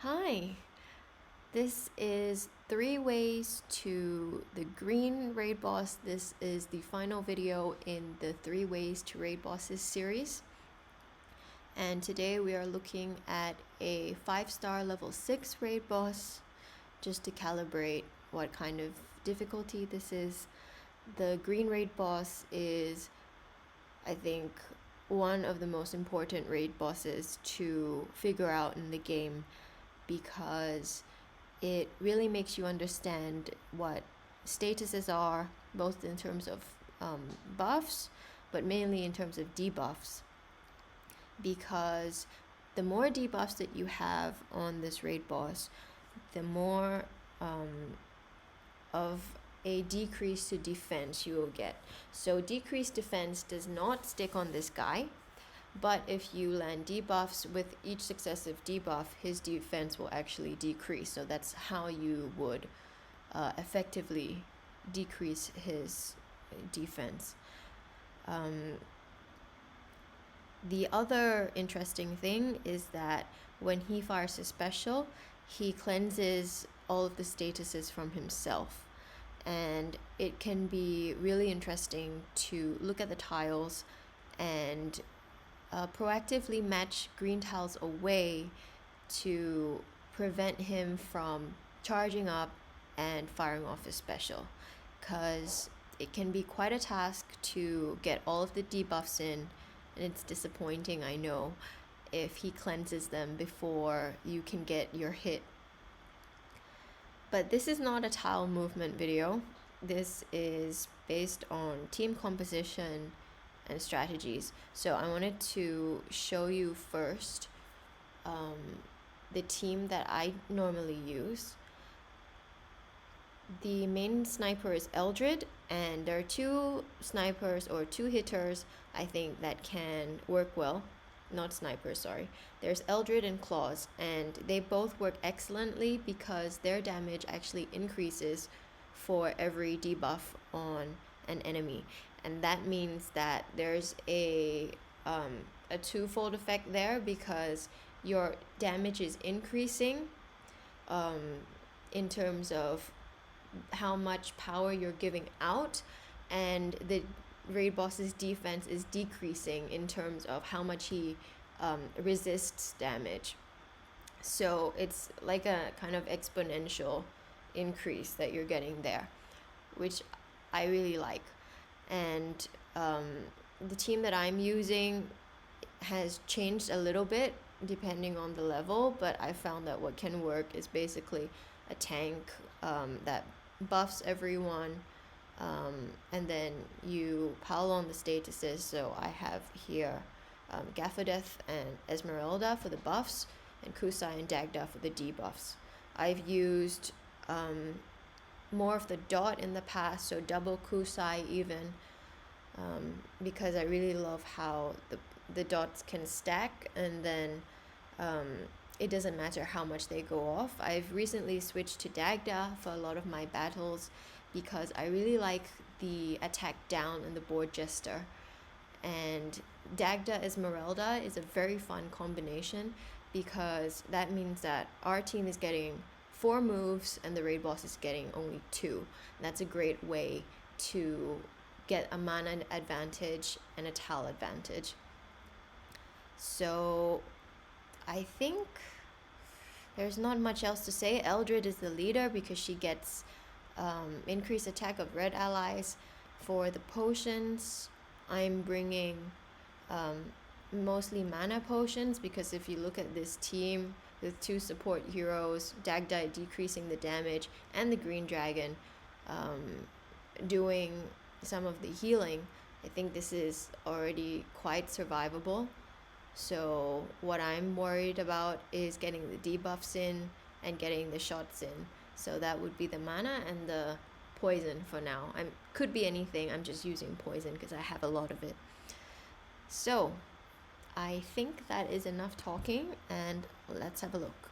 Hi, this is 3 ways to the green raid boss. This is the final video in the 3 ways to raid bosses series. And today we are looking at a 5-star level 6 raid boss just to calibrate what kind of difficulty this is. The green raid boss is, I think, one of the most important raid bosses to figure out in the game because it really makes you understand what statuses are, both in terms of buffs, but mainly in terms of debuffs. Because the more debuffs that you have on this raid boss, the more of a decrease to defense you will get. So decreased defense does not stick on this guy, but if you land debuffs with each successive debuff, his defense will actually decrease. So that's how you would effectively decrease his defense. The other interesting thing is that when he fires his special, he cleanses all of the statuses from himself. And it can be really interesting to look at the tiles and proactively match green tiles away to prevent him from charging up and firing off his special, because it can be quite a task to get all of the debuffs in, and it's disappointing, I know, if he cleanses them before you can get your hit. But this is not a tile movement video. This is based on team composition and strategies. So I wanted to show you first the team that I normally use. The main sniper is Eldrid, and there are 2 snipers or 2 hitters I think that can work well. Not snipers, sorry. There's Eldrid and Claws, and they both work excellently because their damage actually increases for every debuff on an enemy. And that means that there's a twofold effect there, because your damage is increasing in terms of how much power you're giving out, and the raid boss's defense is decreasing in terms of how much he resists damage. So it's like a kind of exponential increase that you're getting there, which I really like. And the team that I'm using has changed a little bit depending on the level, but I found that what can work is basically a tank that buffs everyone, and then you pile on the statuses. So I have here Gaffadeth and Esmeralda for the buffs, and Kusai and Dagda for the debuffs. I've used more of the dot in the past, so double Kusai even, because I really love how the dots can stack, and then it doesn't matter how much they go off. I've recently switched to Dagda for a lot of my battles because I really like the attack down and the board jester. And Dagda Esmeralda is a very fun combination, because that means that our team is getting 4 moves and the raid boss is getting only 2. And that's a great way to get a mana advantage and a tile advantage. So I think there's not much else to say. Eldrid is the leader because she gets increased attack of red allies. For the potions, I'm bringing mostly mana potions, because if you look at this team with 2 support heroes, Dagda decreasing the damage, and the green dragon doing some of the healing, I think this is already quite survivable. So what I'm worried about is getting the debuffs in and getting the shots in. So that would be the mana and the poison for now. Could be anything, I'm just using poison because I have a lot of it. So I think that is enough talking, and let's have a look.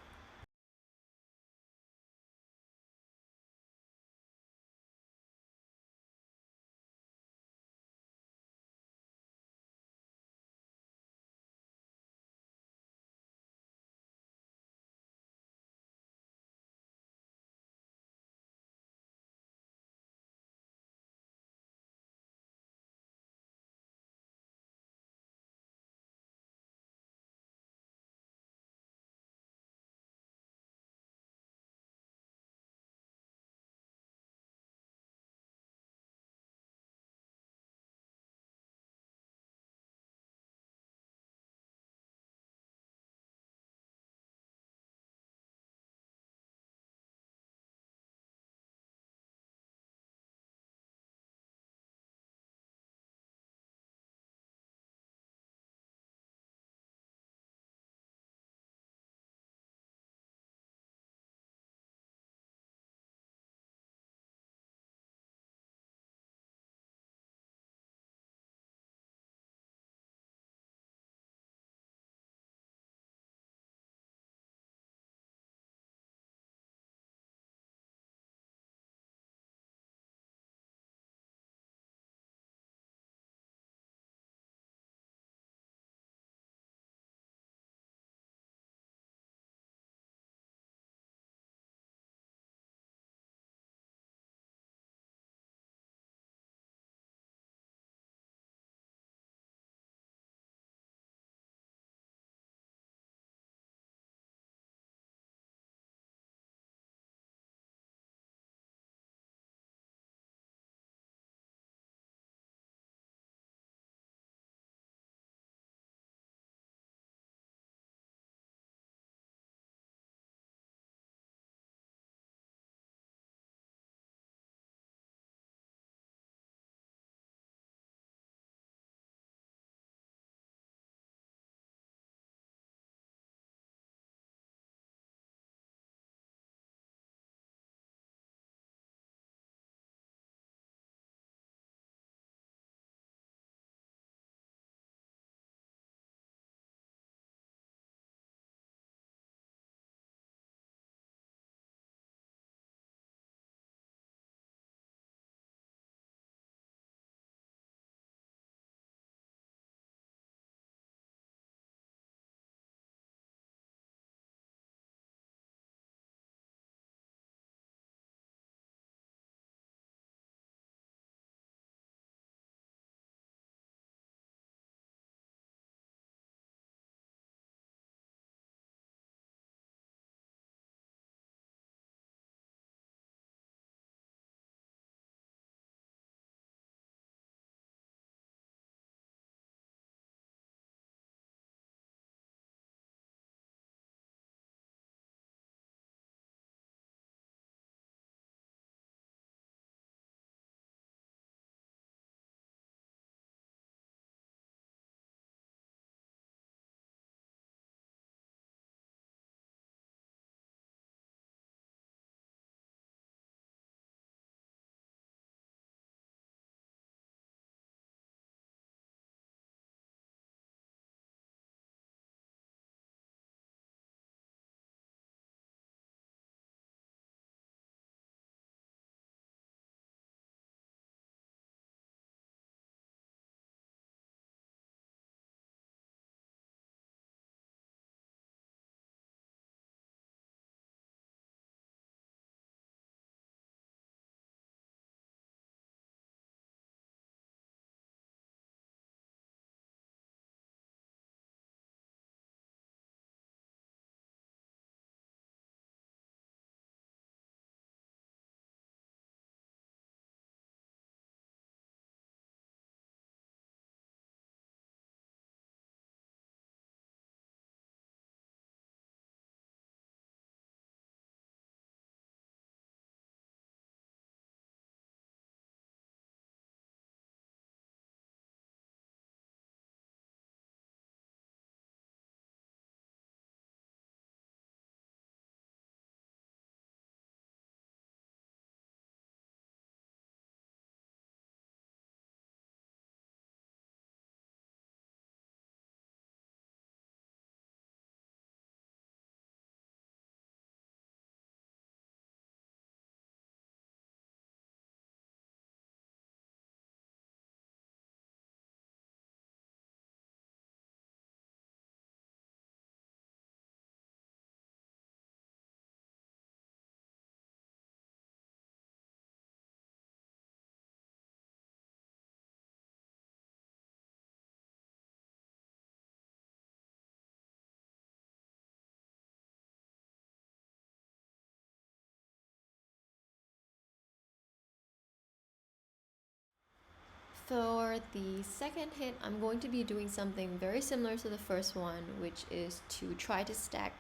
For the second hit, I'm going to be doing something very similar to the first one, which is to try to stack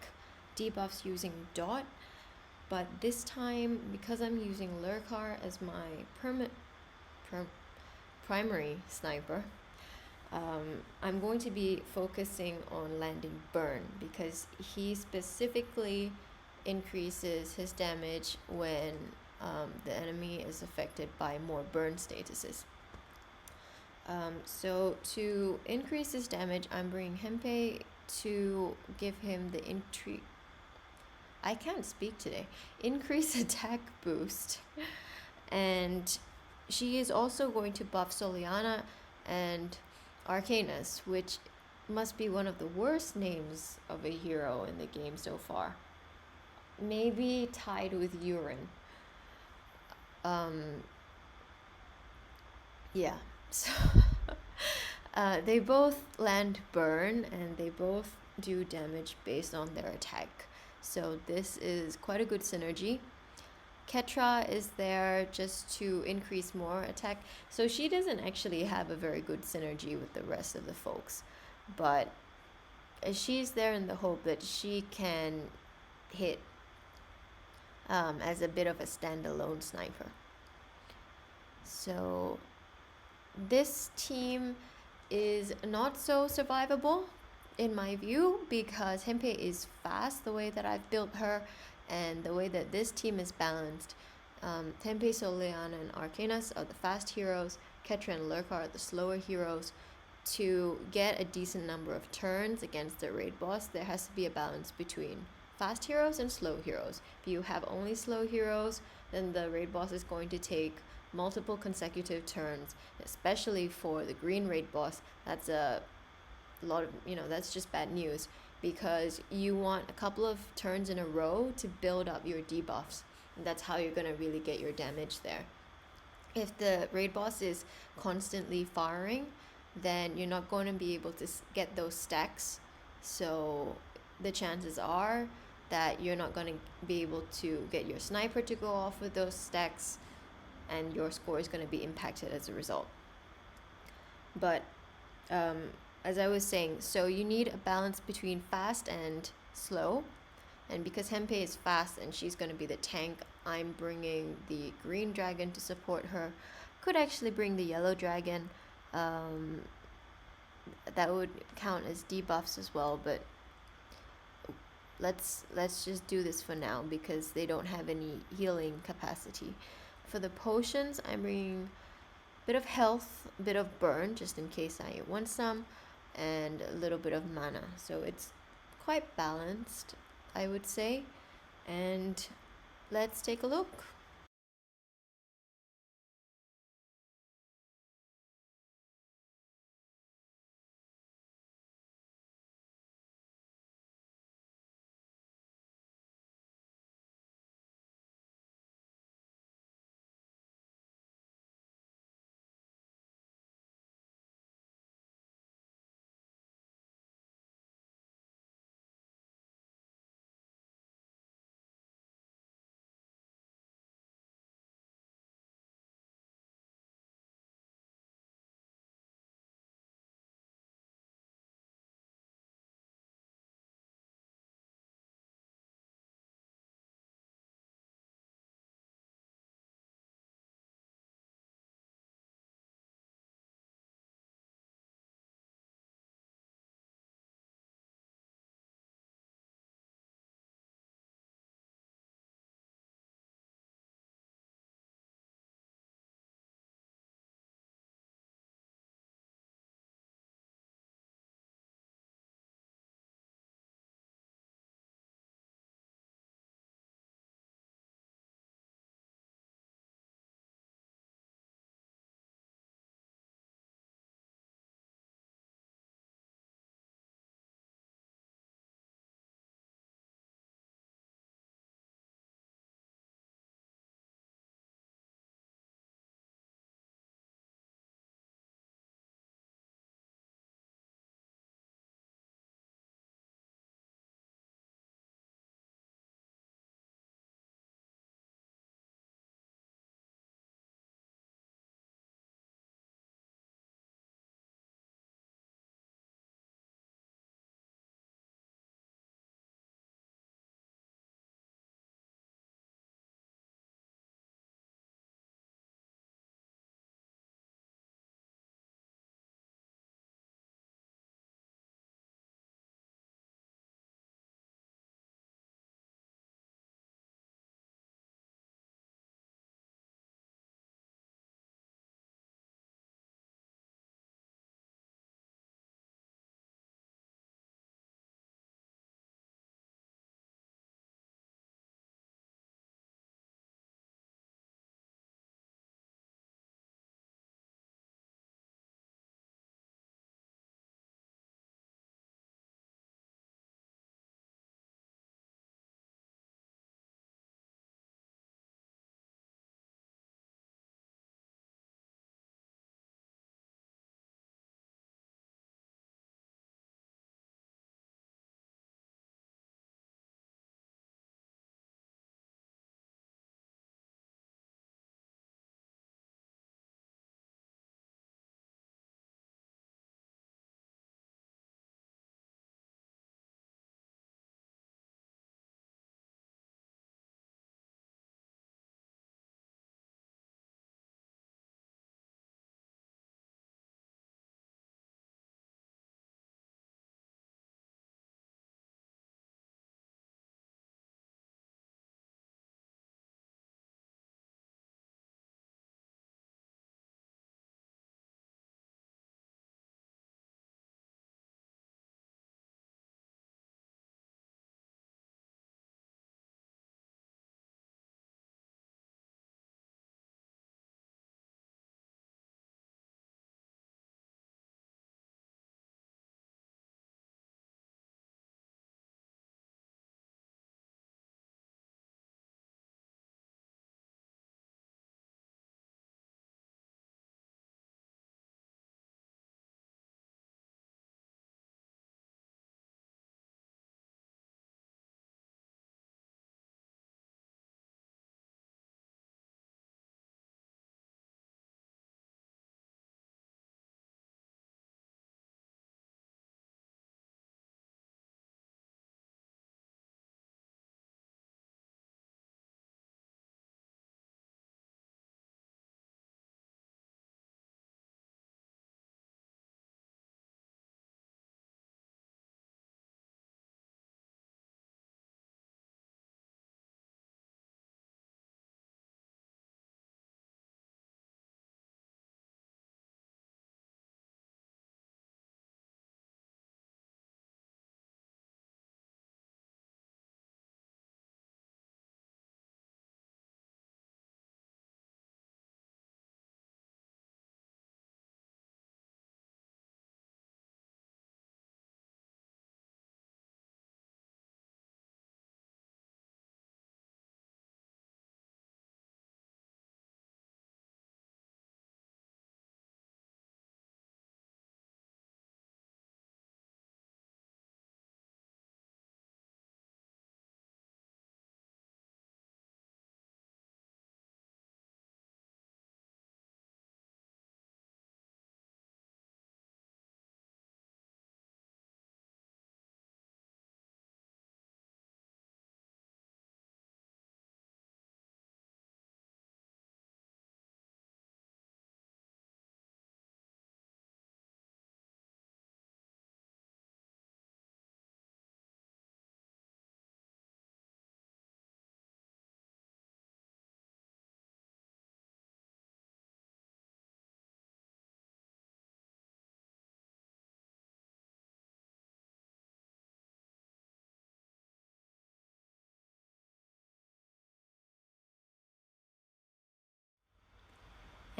debuffs using dot. But this time, because I'm using Lurkar as my primary sniper, I'm going to be focusing on landing burn because he specifically increases his damage when the enemy is affected by more burn statuses. So to increase his damage, I'm bringing Hempe to give him the I can't speak today. Increase attack boost. And she is also going to buff Soliana and Arcanus, which must be one of the worst names of a hero in the game so far. Maybe tied with Urine. Yeah. So they both land burn and they both do damage based on their attack. So this is quite a good synergy. Ketra is there just to increase more attack. So she doesn't actually have a very good synergy with the rest of the folks. But she's there in the hope that she can hit as a bit of a standalone sniper. So this team is not so survivable in my view because Hempe is fast the way that I've built her and the way that this team is balanced. Hempe, Soliana, and Arcanus are the fast heroes. Ketra and Lurkar are the slower heroes. To get a decent number of turns against the raid boss, there has to be a balance between fast heroes and slow heroes. If you have only slow heroes, then the raid boss is going to take multiple consecutive turns, especially for the green raid boss. That's a lot of, that's just bad news because you want a couple of turns in a row to build up your debuffs. And that's how you're going to really get your damage there. If the raid boss is constantly firing, then you're not going to be able to get those stacks. So the chances are that you're not going to be able to get your sniper to go off with those stacks and your score is going to be impacted as a result. But as I was saying, so you need a balance between fast and slow. And because Hempe is fast and she's going to be the tank, I'm bringing the green dragon to support her. Could actually bring the yellow dragon. That would count as debuffs as well, but let's just do this for now because they don't have any healing capacity. For the potions, I'm bringing a bit of health, a bit of burn, just in case I want some, and a little bit of mana. So it's quite balanced, I would say. And let's take a look.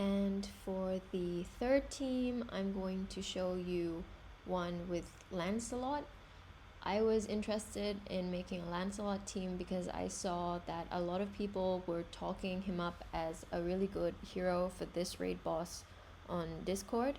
And for the third team, I'm going to show you one with Lancelot. I was interested in making a Lancelot team because I saw that a lot of people were talking him up as a really good hero for this raid boss on Discord,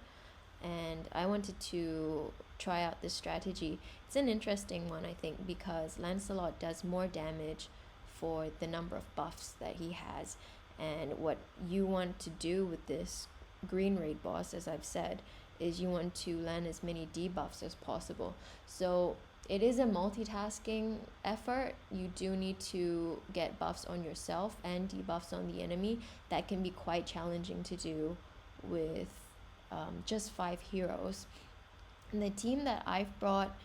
and I wanted to try out this strategy. It's an interesting one, I think, because Lancelot does more damage for the number of buffs that he has, and what you want to do with this green raid boss, as I've said, is you want to land as many debuffs as possible. So it is a multitasking effort. You do need to get buffs on yourself and debuffs on the enemy. That can be quite challenging to do with just 5 heroes. And the team that I've brought,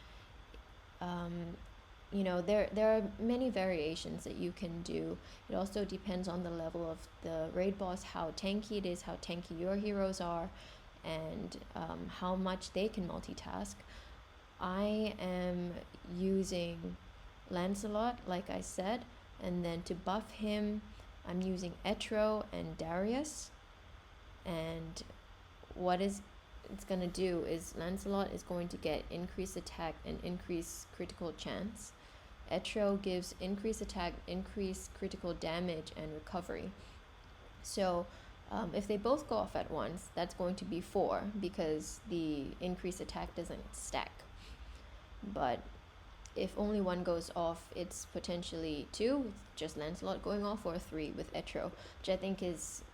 there are many variations that you can do. It also depends on the level of the raid boss, how tanky it is, how tanky your heroes are, and how much they can multitask. I am using Lancelot, like I said, and then to buff him, I'm using Etro and Darius. And what it's going to do is Lancelot is going to get increased attack and increased critical chance. Etro gives increased attack, increased critical damage, and recovery. So if they both go off at once, that's going to be 4 because the increased attack doesn't stack. But if only one goes off, it's potentially 2 with just Lancelot going off, or 3 with Etro, which I think is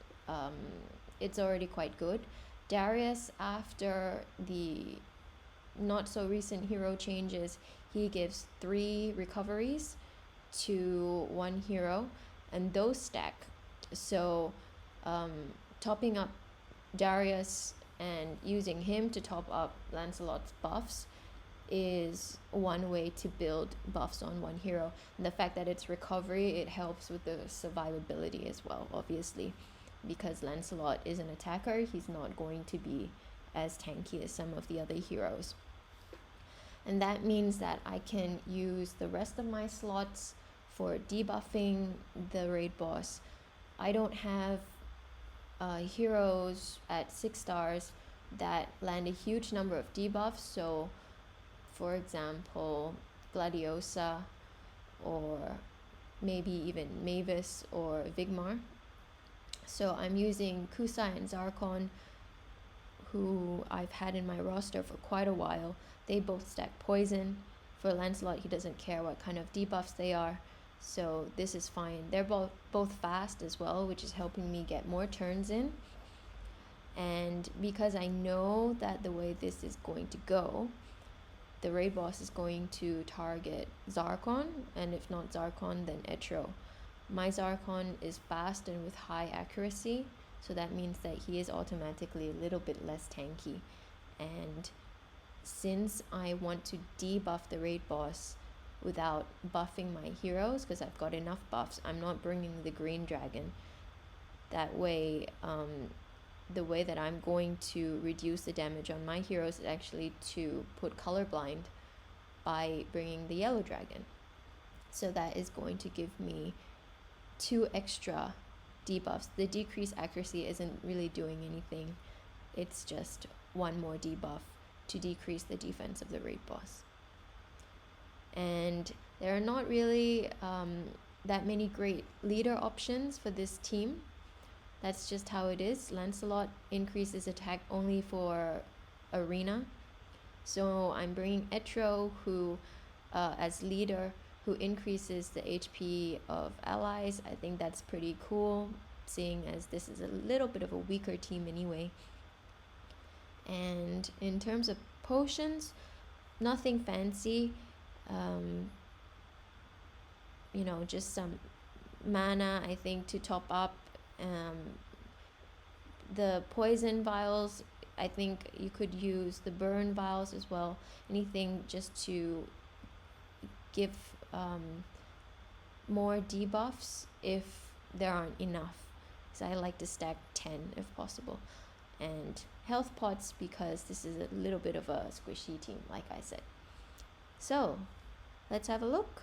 it's already quite good. Darius, after the not so recent hero changes, he gives 3 recoveries to 1 hero, and those stack. So topping up Darius and using him to top up Lancelot's buffs is one way to build buffs on 1 hero. And the fact that it's recovery, it helps with the survivability as well, obviously, because Lancelot is an attacker. He's not going to be as tanky as some of the other heroes. And that means that I can use the rest of my slots for debuffing the raid boss. I don't have heroes at 6 stars that land a huge number of debuffs. So for example, Gladiosa, or maybe even Mavis or Vigmar. So I'm using Kusai and Zarkon, who I've had in my roster for quite a while. They both stack poison. For Lancelot, he doesn't care what kind of debuffs they are, so this is fine. They're both fast as well, which is helping me get more turns in. And because I know that the way this is going to go, the raid boss is going to target Zarkon, and if not Zarkon, then Etro. My Zarkon is fast and with high accuracy, so that means that he is automatically a little bit less tanky. And since I want to debuff the raid boss without buffing my heroes, because I've got enough buffs, I'm not bringing the green dragon. That way, the way that I'm going to reduce the damage on my heroes is actually to put colorblind by bringing the yellow dragon. So that is going to give me 2 extra debuffs. The decreased accuracy isn't really doing anything. It's just 1 more debuff to decrease the defense of the raid boss. And there are not really that many great leader options for this team. That's just how it is. Lancelot increases attack only for arena. So I'm bringing Etro, who as leader, who increases the HP of allies. I think that's pretty cool, seeing as this is a little bit of a weaker team anyway. And in terms of potions, nothing fancy. Just some mana, I think, to top up. The poison vials, I think you could use the burn vials as well. Anything just to give more debuffs if there aren't enough. So I like to stack 10 if possible. And health pots, because this is a little bit of a squishy team, like I said. So let's have a look.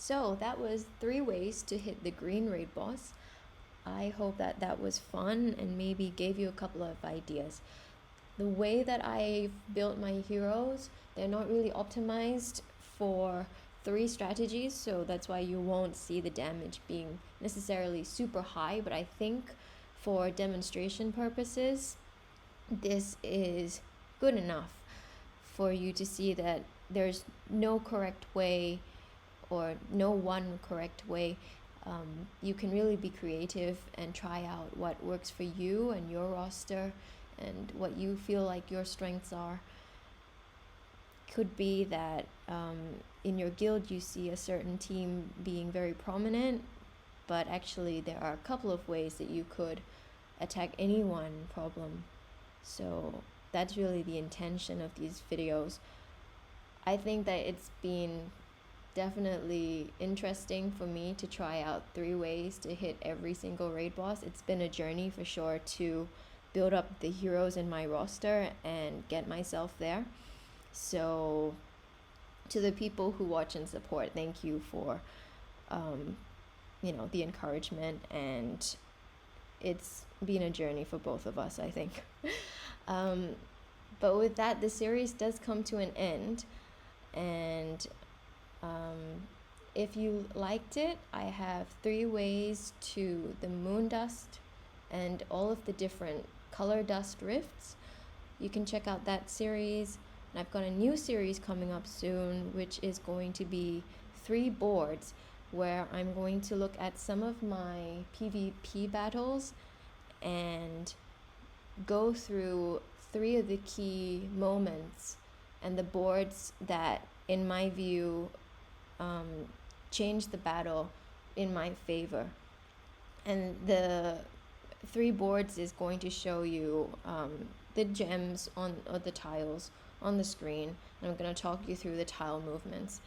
So that was 3 ways to hit the green raid boss. I hope that that was fun and maybe gave you a couple of ideas. The way that I've built my heroes, they're not really optimized for 3 strategies, so that's why you won't see the damage being necessarily super high, but I think for demonstration purposes, this is good enough for you to see that there's no correct way or no one correct way. You can really be creative and try out what works for you and your roster and what you feel like your strengths are. Could be that in your guild you see a certain team being very prominent, but actually there are a couple of ways that you could attack any one problem. So that's really the intention of these videos. I think that it's been definitely interesting for me to try out 3 ways to hit every single raid boss. It's been a journey for sure to build up the heroes in my roster and get myself there. So to the people who watch and support, thank you for the encouragement, and it's been a journey for both of us, I think. But with that, the series does come to an end, and if you liked it, I have 3 ways to the moon dust and all of the different color dust rifts. You can check out that series, and I've got a new series coming up soon, which is going to be 3 boards where I'm going to look at some of my PvP battles and go through 3 of the key moments and the boards that, in my view, change the battle in my favor. And the 3 boards is going to show you the gems or the tiles on the screen, and I'm going to talk you through the tile movements.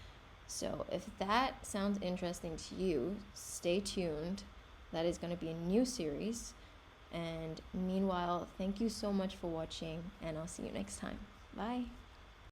So if that sounds interesting to you, stay tuned. That is going to be a new series. And meanwhile, thank you so much for watching, and I'll see you next time. Bye.